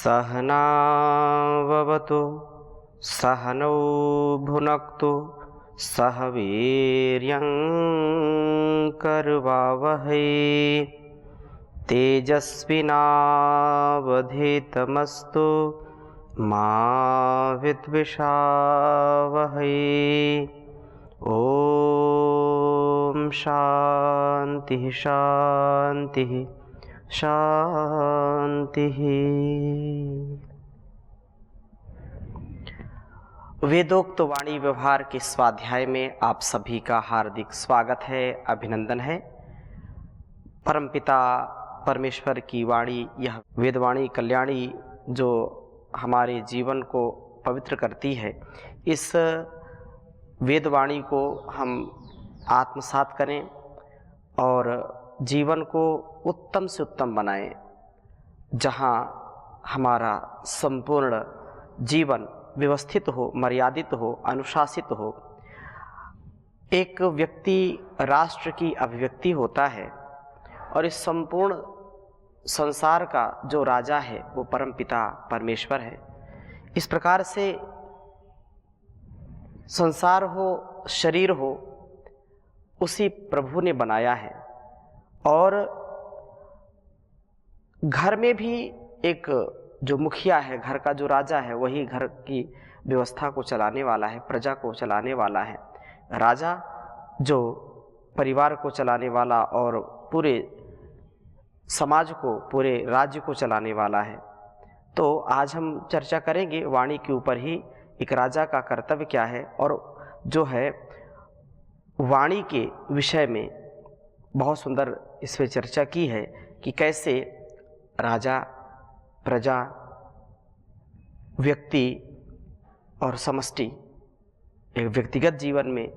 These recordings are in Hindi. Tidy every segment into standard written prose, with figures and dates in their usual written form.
सहनाववतु सहनौ भुनक्तु सह वीर्यं करवावहै तेजस्विनावधीतमस्तु मा विद्विषावहै। ओम शांति शांति शांति। वेदोक्त वाणी व्यवहार के स्वाध्याय में आप सभी का हार्दिक स्वागत है, अभिनंदन है। परमपिता परमेश्वर की वाणी, यह वेदवाणी कल्याणी जो हमारे जीवन को पवित्र करती है, इस वेदवाणी को हम आत्मसात करें और जीवन को उत्तम से उत्तम बनाएं, जहाँ हमारा संपूर्ण जीवन व्यवस्थित हो, मर्यादित हो, अनुशासित हो। एक व्यक्ति राष्ट्र की अभिव्यक्ति होता है और इस संपूर्ण संसार का जो राजा है वो परमपिता परमेश्वर है। इस प्रकार से संसार हो, शरीर हो, उसी प्रभु ने बनाया है। और घर में भी एक जो मुखिया है, घर का जो राजा है, वही घर की व्यवस्था को चलाने वाला है, प्रजा को चलाने वाला है। राजा जो परिवार को चलाने वाला और पूरे समाज को, पूरे राज्य को चलाने वाला है। तो आज हम चर्चा करेंगे वाणी के ऊपर ही, एक राजा का कर्तव्य क्या है, और जो है वाणी के विषय में बहुत सुंदर इसमें चर्चा की है कि कैसे राजा, प्रजा, व्यक्ति और समष्टि, एक व्यक्तिगत जीवन में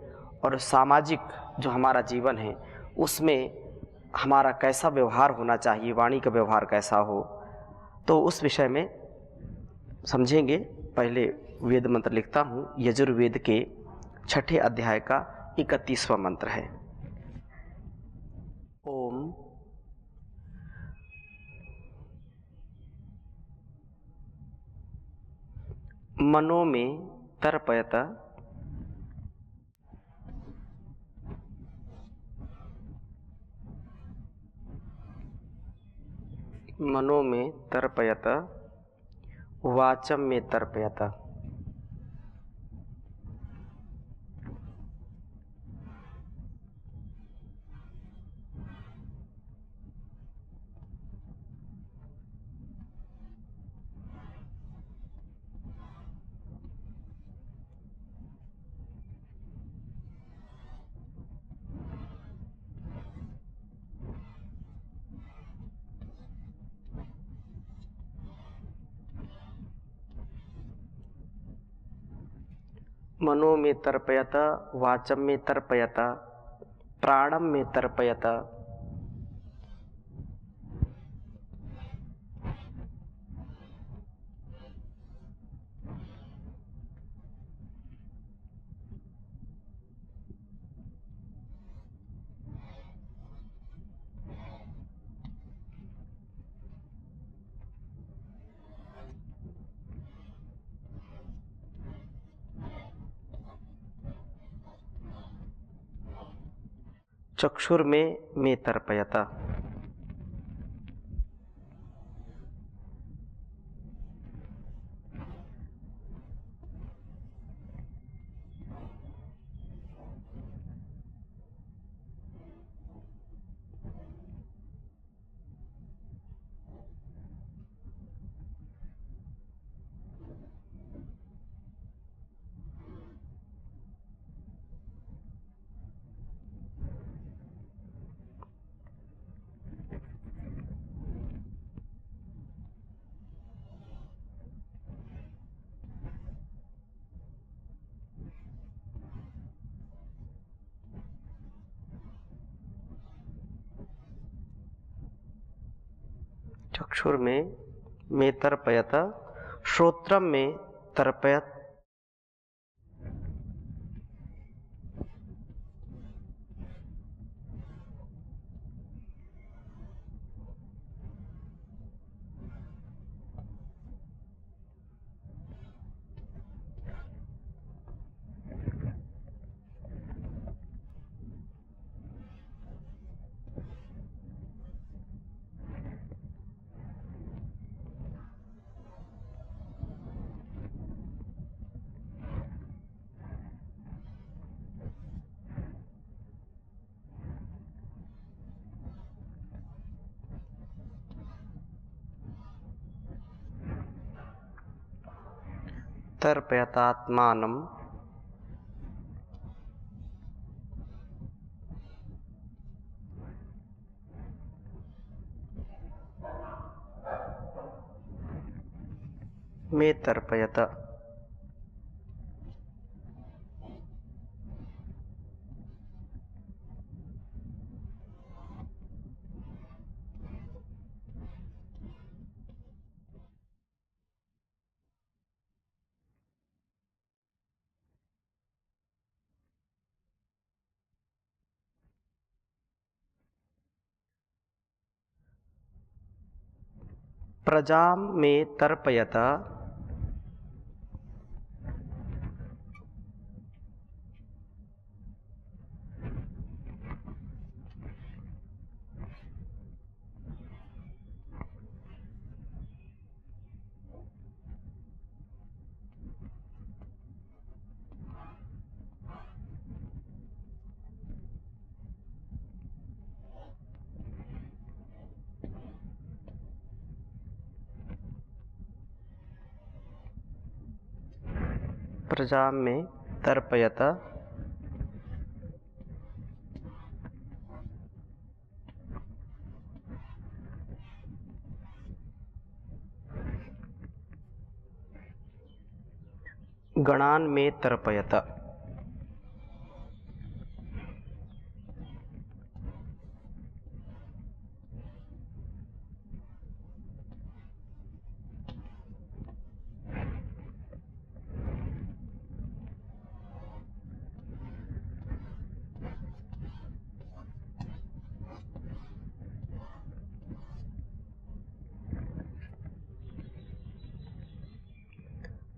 और सामाजिक जो हमारा जीवन है उसमें हमारा कैसा व्यवहार होना चाहिए, वाणी का व्यवहार कैसा हो, तो उस विषय में समझेंगे। पहले वेद मंत्र लिखता हूँ। यजुर्वेद के 6ठे अध्याय का 31वां मंत्र है। ओम मनो में तर्पयत मनो में तर्पयत वाचम में तर्पयत। मनो में तर्पयत, वाचम में तर्पयत, प्राणम में तर्पयत। चक्षुर में तर्पयत। चक्षुर में तर्पयत, श्रोत्रम में तर्पयत। तर्पयतात्मानं मे तर्पयत। प्रजां मे तर्पयत प्रजां मे तर्पयत गणान् मे तर्पयत।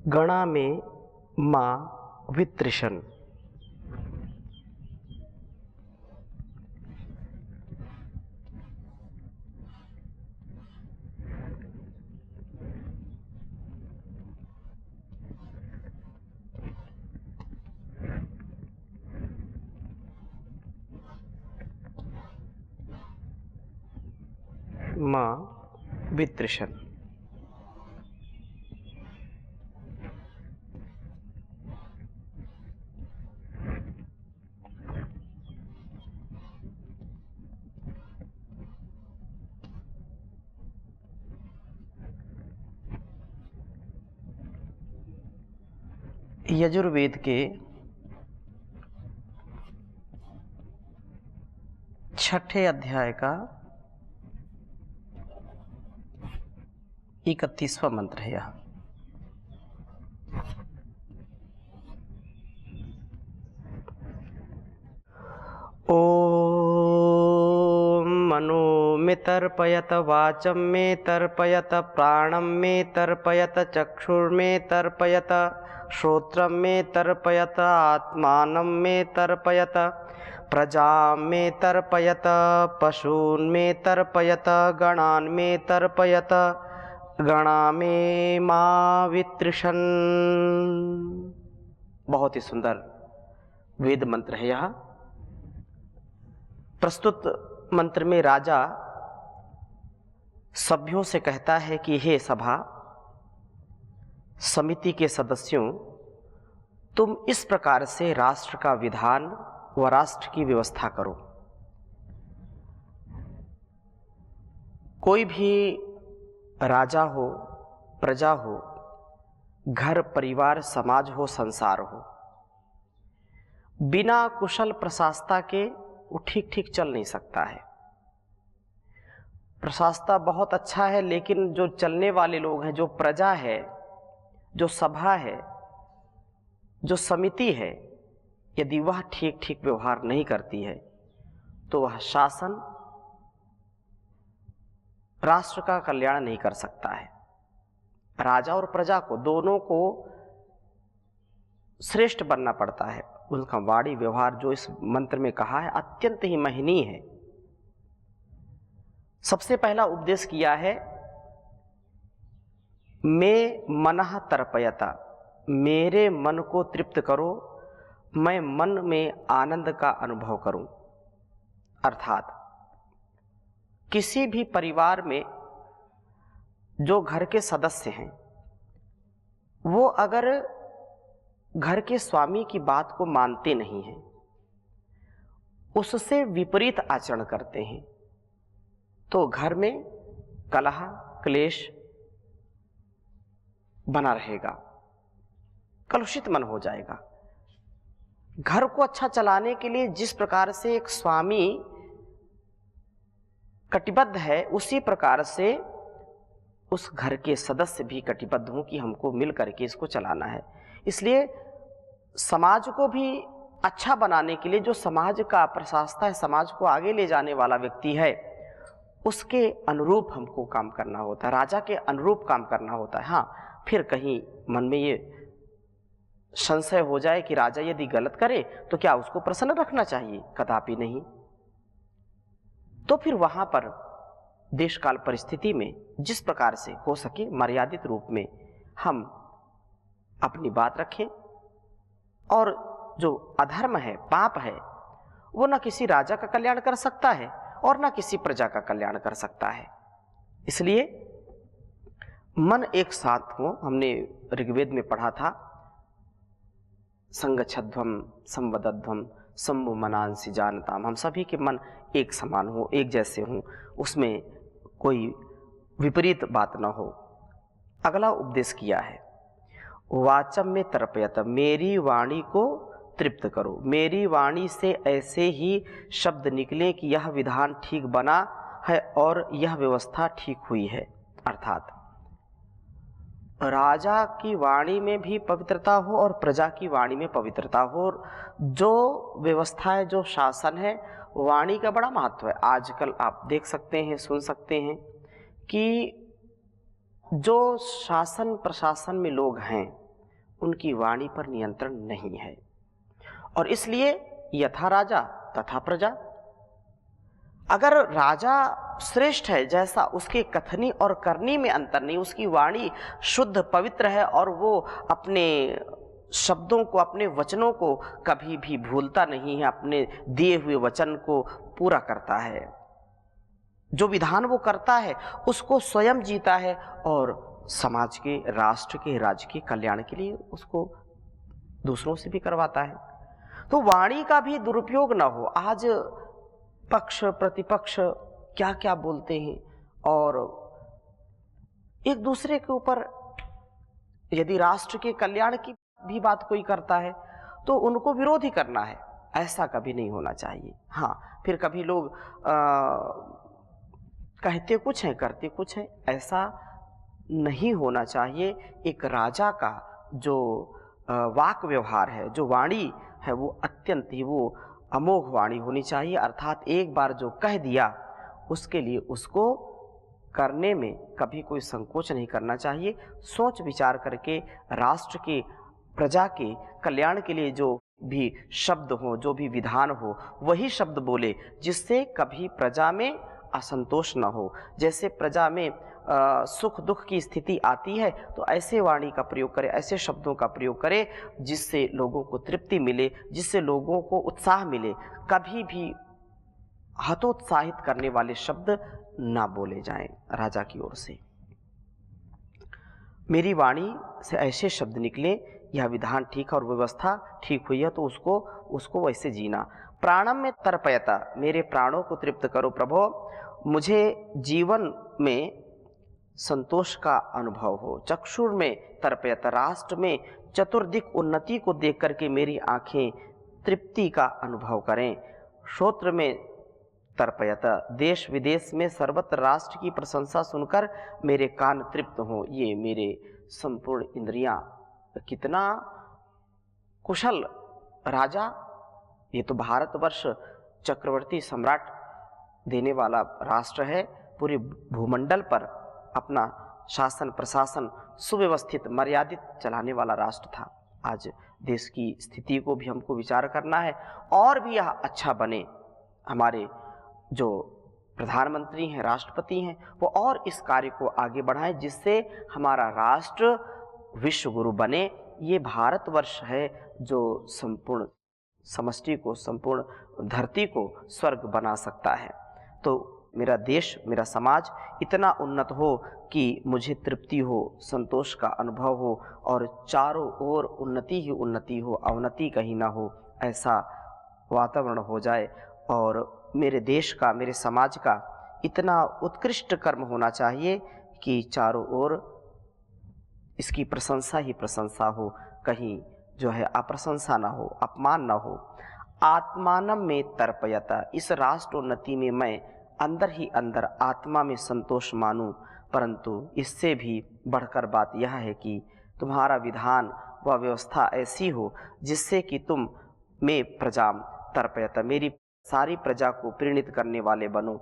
गणा में माँ वितृषन्। माँ वितृषन्। यजुर्वेद के 6ठे अध्याय का 31वां मंत्र है यह। ओम मनो मे तर्पयत वाचं मे तर्पयत प्राणं मे तर्पयत चक्षुर्मे तर्पयत श्रोत्रं मे तर्पयत आत्मानं मे तर्पयत प्रजां मे तर्पयत पशून् मे तर्पयत गणान् मे तर्पयत गणा मे मां वितृषन्। बहुत ही सुंदर वेद मंत्र है यह। प्रस्तुत मंत्र में राजा सभ्यों से कहता है कि हे सभा समिति के सदस्यों, तुम इस प्रकार से राष्ट्र का विधान व राष्ट्र की व्यवस्था करो। कोई भी राजा हो, प्रजा हो, घर परिवार समाज हो, संसार हो, बिना कुशल प्रशासता के वो ठीक ठीक चल नहीं सकता है। प्रशासता बहुत अच्छा है, लेकिन जो चलने वाले लोग हैं, जो प्रजा है, जो सभा है, जो समिति है, यदि वह ठीक ठीक व्यवहार नहीं करती है तो वह शासन राष्ट्र का कल्याण नहीं कर सकता है। राजा और प्रजा को दोनों को श्रेष्ठ बनना पड़ता है। उनका वाणी व्यवहार जो इस मंत्र में कहा है अत्यंत ही महनीय है। सबसे पहला उपदेश किया है मैं मनः तर्पयता, मेरे मन को तृप्त करो, मैं मन में आनंद का अनुभव करूं। अर्थात किसी भी परिवार में जो घर के सदस्य हैं वो अगर घर के स्वामी की बात को मानते नहीं हैं, उससे विपरीत आचरण करते हैं, तो घर में कलह क्लेश बना रहेगा, कलुषित मन हो जाएगा। घर को अच्छा चलाने के लिए जिस प्रकार से एक स्वामी कटिबद्ध है, उसी प्रकार से उस घर के सदस्य भी कटिबद्ध हों कि हमको मिल करके इसको चलाना है। इसलिए समाज को भी अच्छा बनाने के लिए जो समाज का प्रशासक है, समाज को आगे ले जाने वाला व्यक्ति है, उसके अनुरूप हमको काम करना होता है, राजा के अनुरूप काम करना होता है। हाँ, फिर कहीं मन में ये संशय हो जाए कि राजा यदि गलत करे तो क्या उसको प्रसन्न रखना चाहिए? कदापि नहीं। तो फिर वहां पर देश काल परिस्थिति में जिस प्रकार से हो सके मर्यादित रूप में हम अपनी बात रखें, और जो अधर्म है, पाप है, वो न किसी राजा का कल्याण कर सकता है और न किसी प्रजा का कल्याण कर सकता है। इसलिए मन एक साथ हो। हमने ऋग्वेद में पढ़ा था, संगच्छध्वम संवदध्वम सम्मु मनांसि जानताम। हम सभी के मन एक समान हो, एक जैसे हों, उसमें कोई विपरीत बात न हो। अगला उपदेश किया है, वाचम में तर्पयत, मेरी वाणी को तृप्त करो। मेरी वाणी से ऐसे ही शब्द निकले कि यह विधान ठीक बना है और यह व्यवस्था ठीक हुई है। अर्थात राजा की वाणी में भी पवित्रता हो और प्रजा की वाणी में पवित्रता हो। और जो व्यवस्था है, जो शासन है, वाणी का बड़ा महत्व है। आजकल आप देख सकते हैं, सुन सकते हैं कि जो शासन प्रशासन में लोग हैं, उनकी वाणी पर नियंत्रण नहीं है, और इसलिए यथा राजा तथा प्रजा। अगर राजा श्रेष्ठ है, जैसा उसके कथनी और करनी में अंतर नहीं, उसकी वाणी शुद्ध पवित्र है और वो अपने शब्दों को, अपने वचनों को कभी भी भूलता नहीं है, अपने दिए हुए वचन को पूरा करता है, जो विधान वो करता है उसको स्वयं जीता है और समाज के, राष्ट्र के, राज्य के कल्याण के लिए उसको दूसरों से भी करवाता है। तो वाणी का भी दुरुपयोग न हो। आज पक्ष प्रतिपक्ष क्या क्या बोलते हैं, और एक दूसरे के ऊपर यदि राष्ट्र के कल्याण की भी बात कोई करता है तो उनको विरोध ही करना है, ऐसा कभी नहीं होना चाहिए। हाँ, फिर कभी लोग कहते कुछ हैं करते कुछ हैं, ऐसा नहीं होना चाहिए। एक राजा का जो वाक व्यवहार है, जो वाणी है, वो अत्यंत ही वो अमोघ वाणी होनी चाहिए। अर्थात एक बार जो कह दिया उसके लिए उसको करने में कभी कोई संकोच नहीं करना चाहिए। सोच विचार करके राष्ट्र के, प्रजा के कल्याण के लिए जो भी शब्द हो, जो भी विधान हो, वही शब्द बोले, जिससे कभी प्रजा में असंतोष न हो। जैसे प्रजा में सुख दुख की स्थिति आती है तो ऐसे वाणी का प्रयोग करें, ऐसे शब्दों का प्रयोग करें जिससे लोगों को तृप्ति मिले, जिससे लोगों को उत्साह मिले। कभी भी हतोत्साहित करने वाले शब्द ना बोले जाएं राजा की ओर से। मेरी वाणी से ऐसे शब्द निकले, यह विधान ठीक है और व्यवस्था ठीक हुई है, तो उसको वैसे जीना। प्राणम में तर्पयता, मेरे प्राणों को तृप्त करो प्रभो, मुझे जीवन में संतोष का अनुभव हो। चक्षुर में तर्पयत, राष्ट्र में चतुर्दिक उन्नति को देख करके मेरी आंखें तृप्ति का अनुभव करें। श्रोत्र में तर्पयत, देश विदेश में सर्वत्र राष्ट्र की प्रशंसा सुनकर मेरे कान तृप्त हों। ये मेरे संपूर्ण इंद्रियां, कितना कुशल राजा! ये तो भारतवर्ष चक्रवर्ती सम्राट देने वाला राष्ट्र है, पूरे भूमंडल पर अपना शासन प्रशासन सुव्यवस्थित मर्यादित चलाने वाला राष्ट्र था। आज देश की स्थिति को भी हमको विचार करना है और भी यह अच्छा बने। हमारे जो प्रधानमंत्री हैं, राष्ट्रपति हैं, वो और इस कार्य को आगे बढ़ाएं जिससे हमारा राष्ट्र विश्व गुरु बने। ये भारतवर्ष है जो संपूर्ण समष्टि को, संपूर्ण धरती को स्वर्ग बना सकता है। तो मेरा देश, मेरा समाज इतना उन्नत हो कि मुझे तृप्ति हो, संतोष का अनुभव हो और चारों ओर उन्नति ही उन्नति हो, अवनति कहीं ना हो, ऐसा वातावरण हो जाए। और मेरे देश का, मेरे समाज का इतना उत्कृष्ट कर्म होना चाहिए कि चारों ओर इसकी प्रशंसा ही प्रशंसा हो, कहीं जो है अप्रशंसा ना हो, अपमान ना हो। आत्मानम में तर्पयता, इस राष्ट्रोन्नति में मैं अंदर ही अंदर आत्मा में संतोष मानूं, परंतु इससे भी बढ़कर बात यह है कि तुम्हारा विधान व व्यवस्था ऐसी हो जिससे कि तुम में प्रजा तर्पयता, मेरी सारी प्रजा को प्रेरित करने वाले बनो,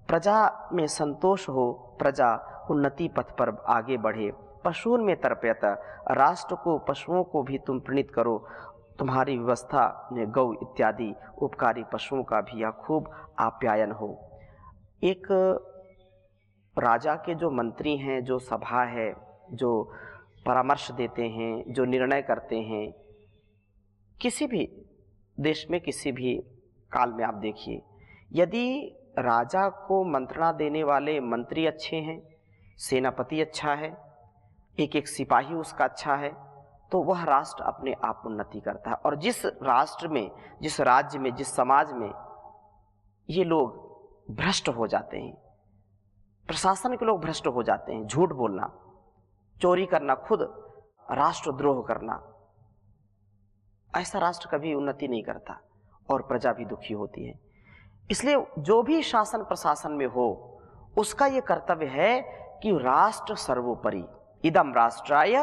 प्रजा में संतोष हो, प्रजा उन्नति पथ पर आगे बढ़े। पशुओं में तर्पयता, राष्ट्र को, पशुओं को भी तुम प्रेरित करो, तुम्हारी व्यवस्था में गौ इत्यादि उपकारी पशुओं का भी यह खूब आप्यायन हो। एक राजा के जो मंत्री हैं, जो सभा है, जो परामर्श देते हैं, जो निर्णय करते हैं, किसी भी देश में, किसी भी काल में आप देखिए, यदि राजा को मंत्रणा देने वाले मंत्री अच्छे हैं, सेनापति अच्छा है, एक एक सिपाही उसका अच्छा है, तो वह राष्ट्र अपने आप उन्नति करता है। और जिस राष्ट्र में, जिस राज्य में, जिस समाज में ये लोग भ्रष्ट हो जाते हैं, प्रशासन के लोग भ्रष्ट हो जाते हैं, झूठ बोलना, चोरी करना, खुद राष्ट्रद्रोह करना, ऐसा राष्ट्र कभी उन्नति नहीं करता और प्रजा भी दुखी होती है। इसलिए जो भी शासन प्रशासन में हो, उसका ये कर्तव्य है कि राष्ट्र सर्वोपरि, इदम राष्ट्राय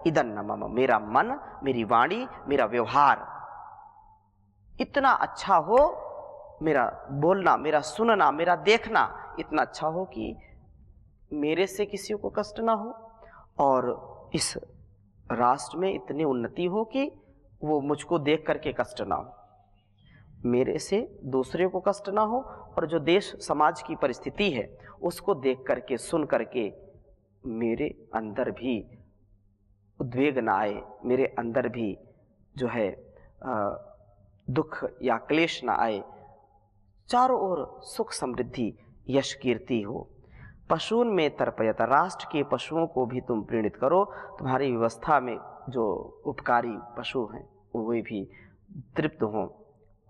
इदं न मम, मेरा मन, मेरी वाणी, मेरा व्यवहार इतना अच्छा हो, मेरा बोलना, मेरा सुनना, मेरा देखना इतना अच्छा हो कि मेरे से किसी को कष्ट ना हो, और इस राष्ट्र में इतनी उन्नति हो कि वो मुझको देख करके कष्ट ना हो, मेरे से दूसरे को कष्ट ना हो, और जो देश समाज की परिस्थिति है उसको देख करके, सुन करके मेरे अंदर भी उद्वेग ना आए, मेरे अंदर भी जो है दुख या क्लेश ना आए, चारों ओर सुख समृद्धि यश कीर्ति हो। पशुओं में तर्पयता, राष्ट्र के पशुओं को भी तुम प्रेरित करो, तुम्हारी व्यवस्था में जो उपकारी पशु हैं वे भी तृप्त हों,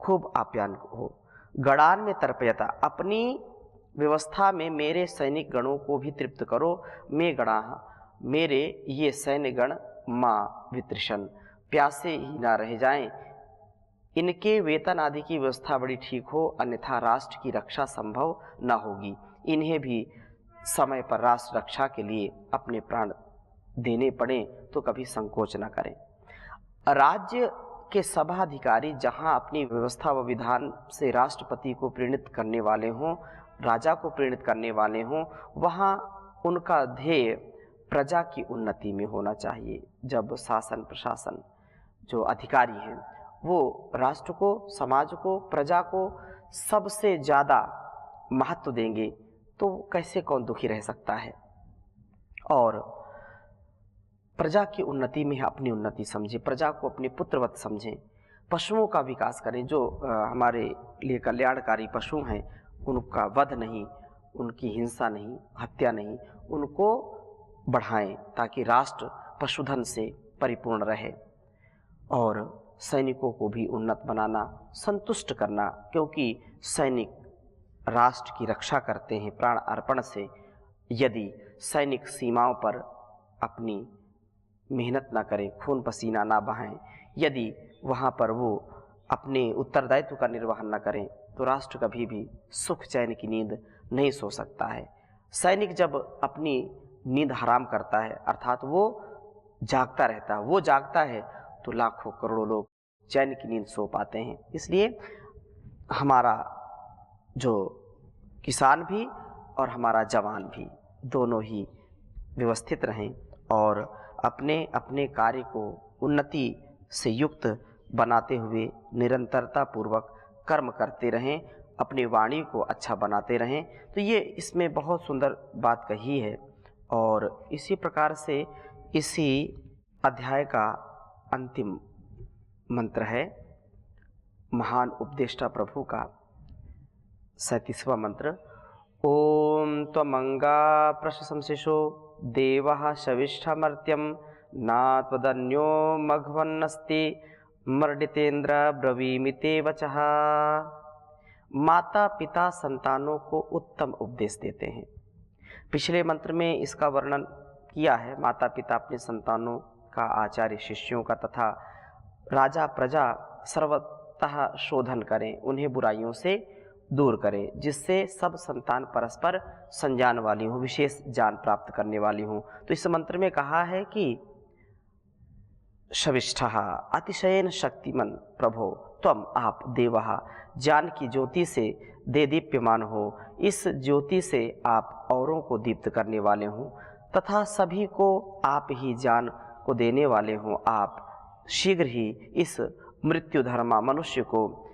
खूब आप्यायन हो। गणान में तर्पयता, अपनी व्यवस्था में मेरे सैनिक गणों को भी तृप्त करो। मैं गणा, मेरे ये सैन्य गण माँ वितृषण, प्यासे ही ना रह जाएं, इनके वेतन आदि की व्यवस्था बड़ी ठीक हो, अन्यथा राष्ट्र की रक्षा संभव न होगी। इन्हें भी समय पर राष्ट्र रक्षा के लिए अपने प्राण देने पड़े तो कभी संकोच न करें। राज्य के सभा अधिकारी जहां अपनी व्यवस्था व विधान से राष्ट्रपति को प्रेरित करने वाले हों, राजा को प्रेरित करने वाले हों, वहां उनका ध्येय प्रजा की उन्नति में होना चाहिए। जब शासन प्रशासन जो अधिकारी हैं वो राष्ट्र को, समाज को, प्रजा को सबसे ज़्यादा महत्व देंगे तो कैसे कौन दुखी रह सकता है। और प्रजा की उन्नति में अपनी उन्नति समझें, प्रजा को अपने पुत्रवत समझें, पशुओं का विकास करें, जो हमारे लिए कल्याणकारी पशु हैं उनका वध नहीं, उनकी हिंसा नहीं, हत्या नहीं, उनको बढ़ाएं ताकि राष्ट्र पशुधन से परिपूर्ण रहे। और सैनिकों को भी उन्नत बनाना, संतुष्ट करना, क्योंकि सैनिक राष्ट्र की रक्षा करते हैं प्राण अर्पण से। यदि सैनिक सीमाओं पर अपनी मेहनत ना करें, खून पसीना ना बहाएं, यदि वहाँ पर वो अपने उत्तरदायित्व का निर्वहन न करें तो राष्ट्र कभी भी सुख चैन की नींद नहीं सो सकता है। सैनिक जब अपनी नींद हराम करता है, अर्थात वो जागता रहता है, वो जागता है तो लाखों करोड़ों लोग चैन की नींद सो पाते हैं। इसलिए हमारा जो किसान भी और हमारा जवान भी दोनों ही व्यवस्थित रहें और अपने अपने कार्य को उन्नति से युक्त बनाते हुए निरंतरता पूर्वक कर्म करते रहें, अपनी वाणी को अच्छा बनाते रहें। तो ये इसमें बहुत सुंदर बात कही है। और इसी प्रकार से इसी अध्याय का अंतिम मंत्र है महान उपदेष्टा प्रभु का 37वां मंत्र, ॐ त्वमङ्गा प्रशंसिषो देवः शविष्ठमर्त्यं नात्वदन्यो मघवन्नस्ति मर्डितेन्द्र ब्रवीमि ते वचः। माता पिता संतानों को उत्तम उपदेश देते हैं। पिछले मंत्र में इसका वर्णन किया है। माता पिता अपने संतानों का, आचार्य शिष्यों का तथा राजा प्रजा सर्वतः शोधन करें, उन्हें बुराइयों से दूर करें, जिससे सब संतान परस्पर संजान वाली हो, विशेष ज्ञान प्राप्त करने वाली हो। तो इस मंत्र में कहा है कि शविष्ठः अतिशयन शक्तिमान प्रभो त्वम आप देवः, ज्ञान की ज्योति से दे दीप्यमान हो, इस ज्योति से आप औरों को दीप्त करने वाले हो तथा सभी को आप ही ज्ञान को देने वाले हो। आप शीघ्र ही इस मृत्यु धर्मा मनुष्य को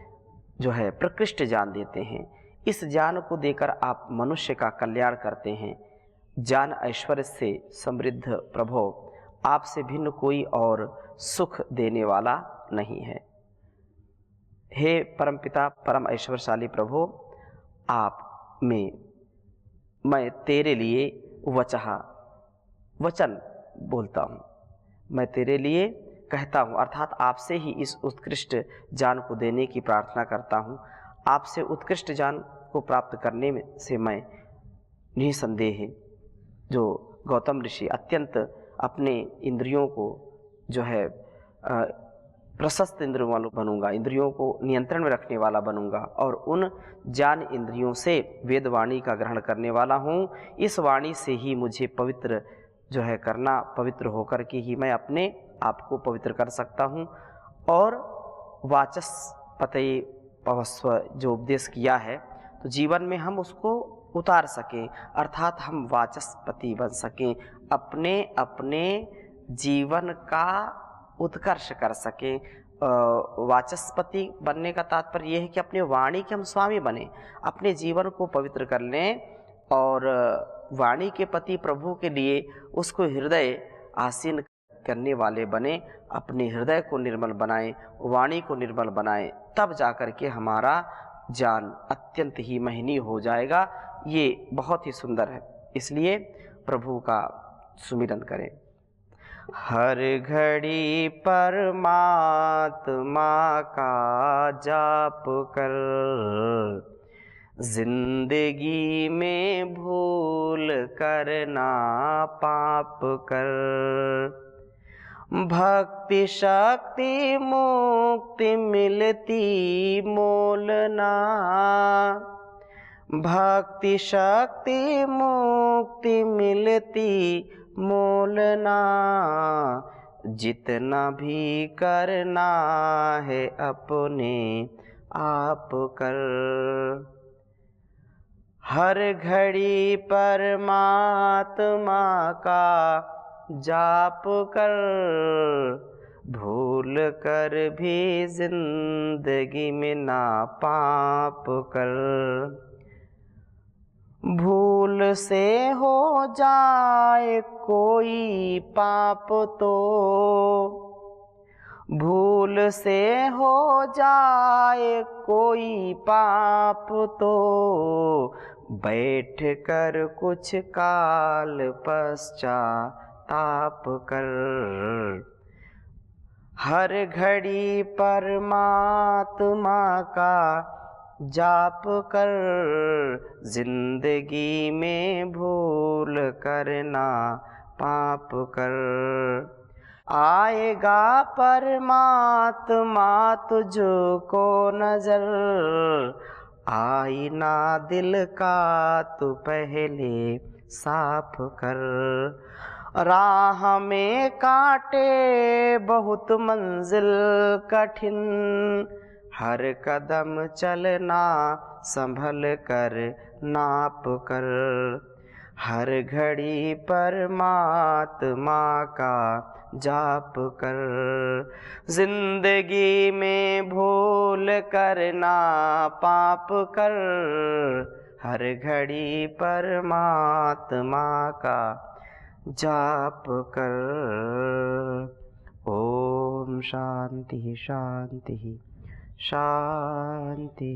जो है प्रकृष्ट ज्ञान देते हैं। इस ज्ञान को देकर आप मनुष्य का कल्याण करते हैं। ज्ञान ऐश्वर्य से समृद्ध प्रभो, आपसे भिन्न कोई और सुख देने वाला नहीं है। हे परमपिता परम ऐश्वर्यशाली प्रभो, आप में मैं तेरे लिए वचन बोलता हूँ, मैं तेरे लिए कहता हूँ, अर्थात आपसे ही इस उत्कृष्ट ज्ञान को देने की प्रार्थना करता हूँ। आपसे उत्कृष्ट ज्ञान को प्राप्त करने में से मैं निसंदेह जो गौतम ऋषि अत्यंत अपने इंद्रियों को जो है प्रशस्त इंद्रियों वाला बनूंगा, इंद्रियों को नियंत्रण में रखने वाला बनूंगा और उन ज्ञान इंद्रियों से वेदवाणी का ग्रहण करने वाला हूँ। इस वाणी से ही मुझे पवित्र जो है करना, पवित्र होकर के ही मैं अपने आप को पवित्र कर सकता हूँ। और वाचस्पति पवस्व जो उपदेश किया है तो जीवन में हम उसको उतार सकें, अर्थात हम वाचस्पति बन सकें, अपने अपने जीवन का उत्कर्ष कर सकें। वाचस्पति बनने का तात्पर्य यह है कि अपने वाणी के हम स्वामी बने, अपने जीवन को पवित्र कर लें और वाणी के पति प्रभु के लिए उसको हृदय आसीन करने वाले बने, अपने हृदय को निर्मल बनाएं, वाणी को निर्मल बनाएं, तब जाकर के हमारा ज्ञान अत्यंत ही महनीय हो जाएगा। ये बहुत ही सुंदर है, इसलिए प्रभु का सुमिरन करें। हर घड़ी परमात्मा का जाप कर, जिंदगी में भूल करना पाप कर, भक्ति शक्ति मुक्ति मिलती मोलना, भक्ति शक्ति मुक्ति मिलती मोलना, जितना भी करना है अपने आप कर। हर घड़ी परमात्मा का जाप कर, भूल कर भी जिंदगी में ना पाप कर। भूल से हो जाए कोई पाप तो, भूल से हो जाए कोई पाप तो, बैठ कर कुछ काल पश्चाताप कर। हर घड़ी परमात्मा का जाप कर, जिंदगी में भूल करना पाप कर। आएगा परमात्मा तुझको नजर, आईना दिल का तू पहले साफ कर। राह में कांटे बहुत मंजिल कठिन, हर कदम चलना संभल कर नाप कर। हर घड़ी परमात्मा का जाप कर, जिंदगी में भूल करना पाप कर। हर घड़ी परमात्मा का जाप कर। ओम शांति शांति शांति।